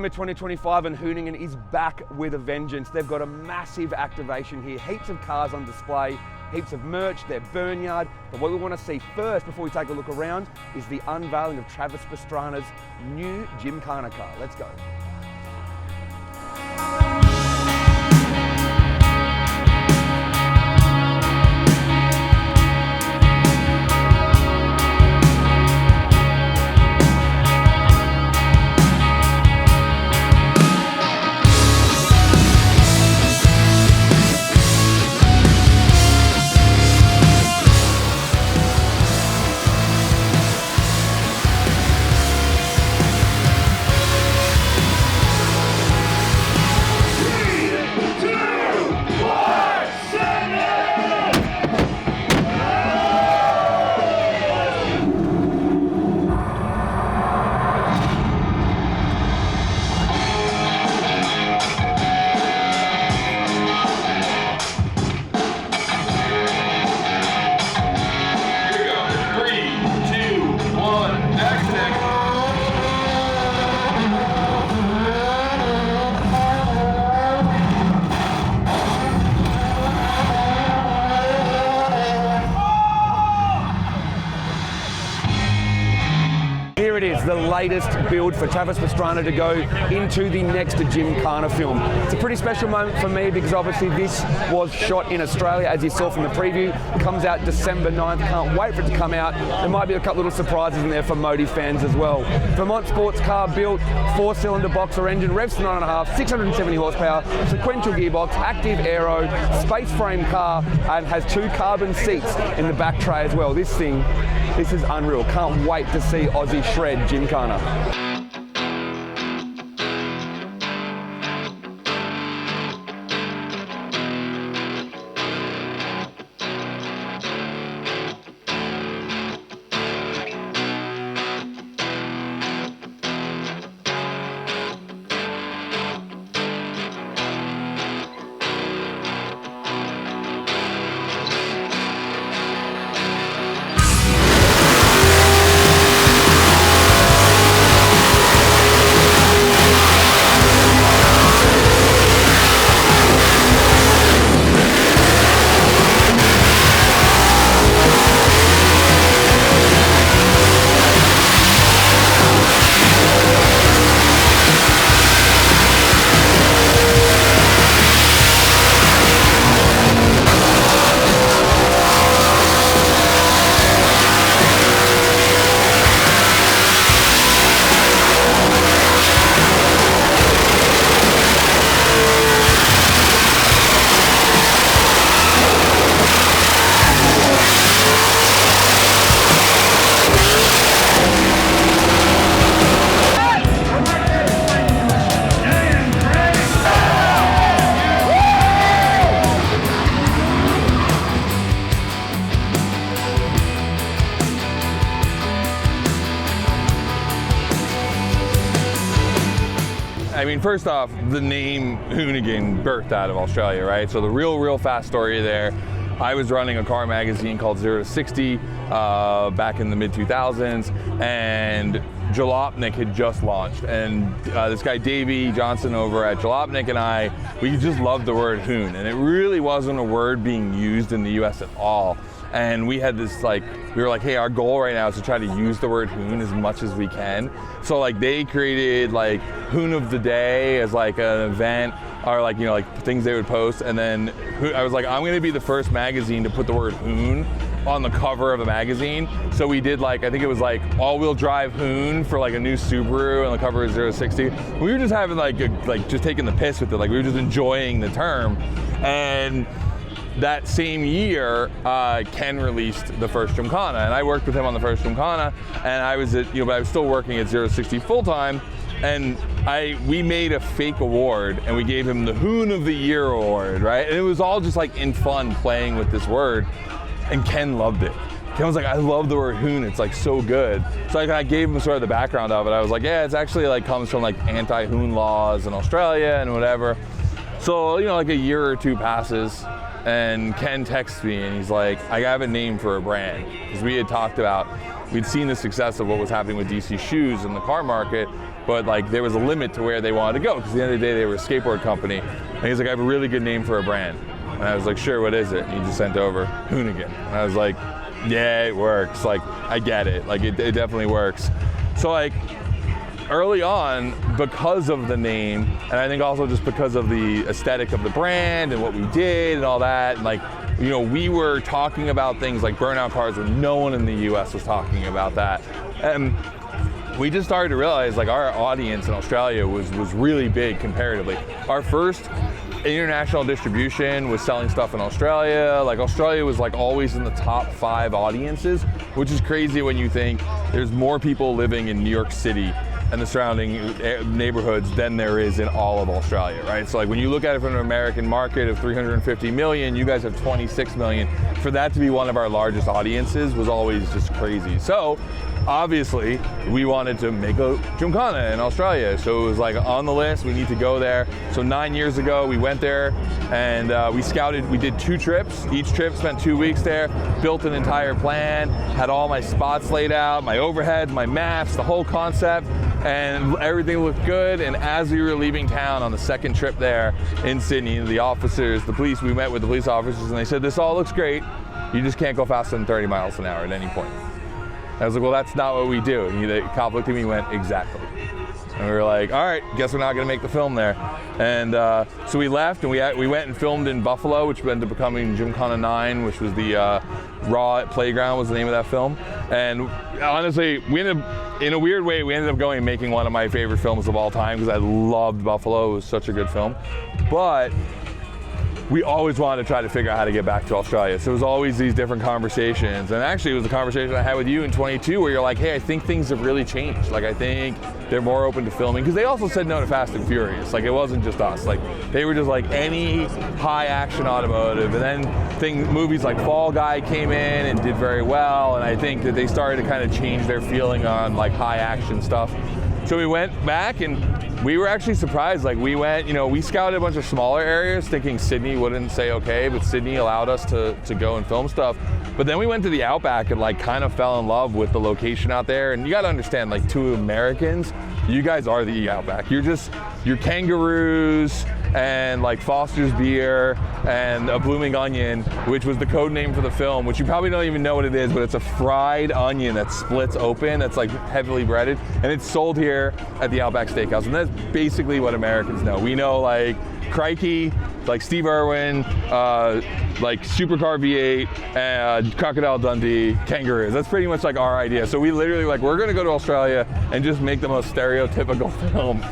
SEMA 2025 and Hooningen is back with a vengeance. They've got a massive activation here, heaps of cars on display, heaps of merch, their Burnyard. But what we want to see first before we take a look around is the unveiling of Travis Pastrana's new Gymkhana car. Let's go. Here it is, the latest build for Travis Pastrana to go into the next Gymkhana film. It's a pretty special moment for me because obviously this was shot in Australia, as you saw from the preview. It comes out December 9th, can't wait for it to come out. There might be a couple little surprises in there for Modi fans as well. Vermont sports car built, 4-cylinder boxer engine, revs to 9.5, 670 horsepower, sequential gearbox, active aero, space frame car, and has 2 carbon seats in the back tray as well. This is unreal. Can't wait to see Aussie shred Gymkhana. I mean, first off, the name Hoonigan birthed out of Australia, right? So the real fast story there, I was running a car magazine called 0 to 60 back in the mid-2000s, and Jalopnik had just launched. And this guy, Davey Johnson over at Jalopnik, and we just loved the word hoon. And it really wasn't a word being used in the US at all. And we had this we were like, hey, our goal right now is to try to use the word hoon as much as we can. So they created Hoon of the Day as an event, or things they would post. And then I was like, I'm gonna be the first magazine to put the word hoon on the cover of a magazine. So we did I think it was all-wheel drive hoon for a new Subaru on the cover of 0 to 60. We were just having just taking the piss with it. We were just enjoying the term. And that same year, Ken released the first Gymkhana, and I worked with him on the first Gymkhana, and I was but I was still working at 0 to 60 full-time, and we made a fake award, and we gave him the Hoon of the Year award, right? And it was all just in fun playing with this word, and Ken loved it. Ken was like, I love the word hoon, it's so good. So I gave him sort of the background of it. I was like, yeah, it's actually comes from anti-hoon laws in Australia and whatever. So, you know, like a year or two passes, and Ken texts me and he's like, I have a name for a brand. Because we had talked about, we'd seen the success of what was happening with DC Shoes in the car market, but like there was a limit to where they wanted to go, because at the end of the day they were a skateboard company. And he's like, I have a really good name for a brand. And I was like, sure, what is it? And he just sent over Hoonigan. And I was like, yeah, it works. Like, I get it. Like, it definitely works. So like, early on, because of the name, and I think also just because of the aesthetic of the brand and what we did and all that, and like, you know, we were talking about things like burnout cars when no one in the US was talking about that. And we just started to realize like our audience in Australia was really big comparatively. Our first international distribution was selling stuff in Australia. Like Australia was like always in the top 5 audiences, which is crazy when you think there's more people living in New York City and the surrounding neighborhoods than there is in all of Australia, right? So like when you look at it from an American market of 350 million, you guys have 26 million. For that to be one of our largest audiences was always just crazy. So obviously we wanted to make a Gymkhana in Australia. So it was like on the list, we need to go there. So 9 years ago, we went there and we scouted, we did 2 trips. Each trip spent 2 weeks there, built an entire plan, had all my spots laid out, my overheads, my maps, the whole concept, and everything looked good. And as we were leaving town on the second trip there in Sydney, the officers, the police, we met with the police officers and they said, this all looks great, you just can't go faster than 30 miles an hour at any point. I was like, well, that's not what we do. And the cop looked at me and went, exactly. And we were like, all right, guess we're not gonna make the film there. And so we left and we went and filmed in Buffalo, which ended up becoming Gymkhana 9, which was the Raw Playground was the name of that film. And honestly, we ended up, in a weird way, we ended up going and making one of my favorite films of all time, because I loved Buffalo. It was such a good film. But we always wanted to try to figure out how to get back to Australia. So it was always these different conversations. And actually it was a conversation I had with you in 22 where you're like, hey, I think things have really changed. Like I think they're more open to filming. Because they also said no to Fast and Furious. Like it wasn't just us. Like they were just like any high action automotive. And then movies like Fall Guy came in and did very well. And I think that they started to kind of change their feeling on like high action stuff. So we went back and we were actually surprised. Like we went, you know, we scouted a bunch of smaller areas thinking Sydney wouldn't say okay, but Sydney allowed us to go and film stuff. But then we went to the Outback and like kind of fell in love with the location out there. And you gotta understand, like to Americans, you guys are the Outback. You're kangaroos and like Foster's beer and a blooming onion, which was the code name for the film, which you probably don't even know what it is, but it's a fried onion that splits open, that's like heavily breaded, and it's sold here at the Outback Steakhouse. And that's basically what Americans know. We know like Crikey, like Steve Irwin, like Supercar V8, Crocodile Dundee, kangaroos. That's pretty much like our idea. So we literally like, we're gonna go to Australia and just make the most stereotypical film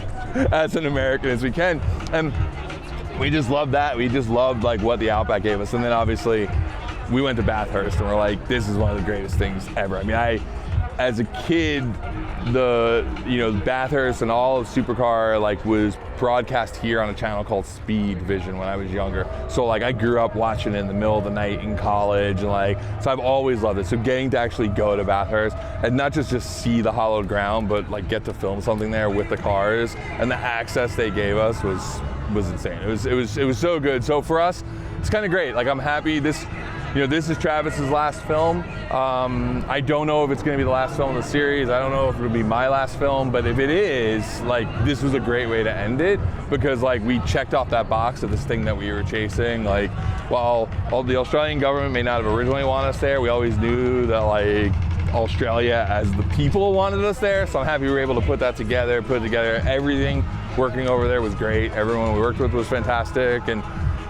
as an American as we can. And we just loved that. We just loved like what the Outback gave us. And then obviously we went to Bathurst and we're like, this is one of the greatest things ever. I mean, as a kid, Bathurst and all of Supercar like was broadcast here on a channel called Speed Vision when I was younger. So like I grew up watching it in the middle of the night in college, and like, so I've always loved it. So getting to actually go to Bathurst and not just see the hollowed ground, but like get to film something there with the cars, and the access they gave us was insane. It was so good. So for us, it's kind of great. Like I'm happy this is Travis's last film. I don't know if it's gonna be the last film in the series. I don't know if it'll be my last film, but if it is, like, this was a great way to end it, because like we checked off that box of this thing that we were chasing. Like, while the Australian government may not have originally wanted us there, we always knew that like Australia as the people wanted us there. So I'm happy we were able to put it together. Everything working over there was great. Everyone we worked with was fantastic. And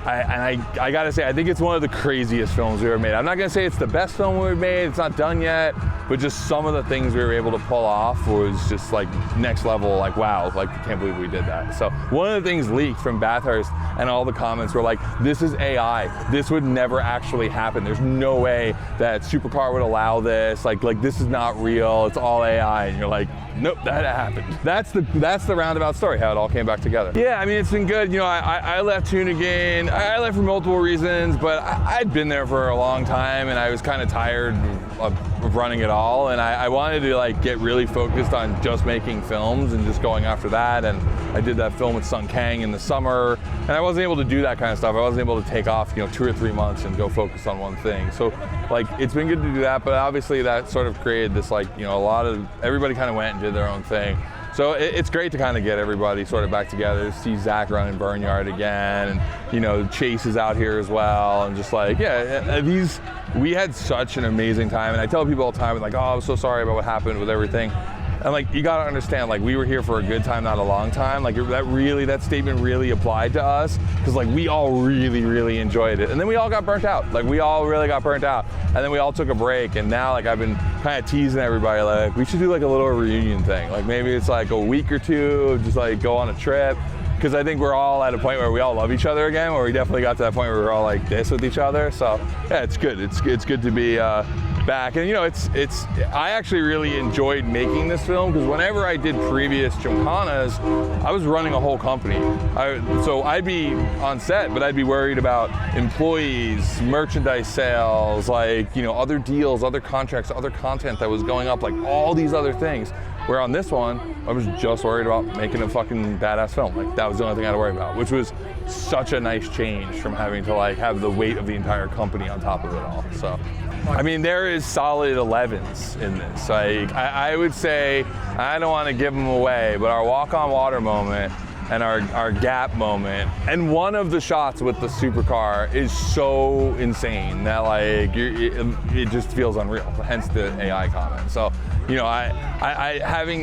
I gotta say, I think it's one of the craziest films we ever made. I'm not gonna say it's the best film we've made, it's not done yet, but just some of the things we were able to pull off was just like next level, like wow, like I can't believe we did that. So one of the things leaked from Bathurst, and all the comments were like, this is AI, this would never actually happen. There's no way that Supercar would allow this, like this is not real, it's all AI. And you're like, nope, that happened. That's the roundabout story, how it all came back together. Yeah, I mean, it's been good. I left Hoonigan. I left for multiple reasons, but I'd been there for a long time and I was kind of tired of running it all, and I wanted to like get really focused on just making films and just going after that. And I did that film with Sung Kang in the summer, and I wasn't able to do that kind of stuff. I wasn't able to take off, 2 or 3 months and go focus on one thing. So like it's been good to do that, but obviously that sort of created this like, a lot of, everybody kind of went and did their own thing. So it's great to kind of get everybody sort of back together, see Zach running Burnyard again, and Chase is out here as well, and just like, we had such an amazing time. And I tell people all the time, like, oh, I'm so sorry about what happened with everything. And like, you gotta understand, like, we were here for a good time, not a long time. Like that statement really applied to us, because like we all really, really enjoyed it. And then we all got burnt out. Like we all really got burnt out. And then we all took a break. And now like I've been kind of teasing everybody, like we should do like a little reunion thing. Like maybe it's like a week or two, just like go on a trip. Because I think we're all at a point where we all love each other again, where we definitely got to that point where we're all like this with each other. So yeah, it's good. It's good to be back. And I actually really enjoyed making this film, because whenever I did previous Gymkhanas, I was running a whole company. So I'd be on set, but I'd be worried about employees, merchandise sales, like, other deals, other contracts, other content that was going up, like all these other things. Where on this one, I was just worried about making a fucking badass film. Like that was the only thing I had to worry about, which was such a nice change from having to like have the weight of the entire company on top of it all. So, I mean, there is solid 11s in this. Like I would say, I don't want to give them away, but our walk on water moment and our gap moment, and one of the shots with the supercar is so insane that like it just feels unreal. Hence the AI comment. So, I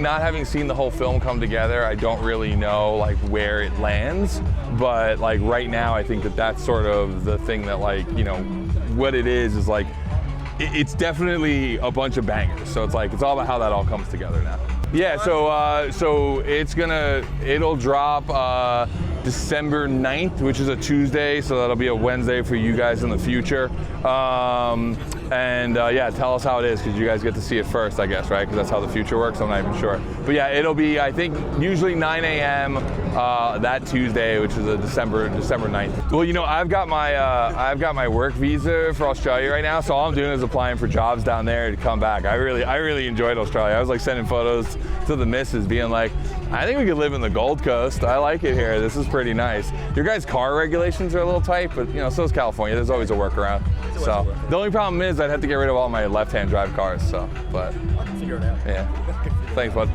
not having seen the whole film come together, I don't really know like where it lands. But like right now, I think that that's sort of the thing that like what it is like it's definitely a bunch of bangers. So it's all about how that all comes together now. Yeah, so it'll drop December 9th, which is a Tuesday, so that'll be a Wednesday for you guys in the future. Tell us how it is, because you guys get to see it first, I guess, right? Because that's how the future works, I'm not even sure. But yeah, it'll be, I think, usually 9 a.m. That Tuesday, which is a December 9th. Well, I've got my work visa for Australia right now, so all I'm doing is applying for jobs down there to come back. I really enjoyed Australia. I was like sending photos to the missus, being like, I think we could live in the Gold Coast. I like it here. This is pretty nice. Your guys' car regulations are a little tight, but so is California. There's always a workaround. So the only problem is I'd have to get rid of all my left-hand drive cars. So, but I'll figure it out. Yeah. Thanks, bud.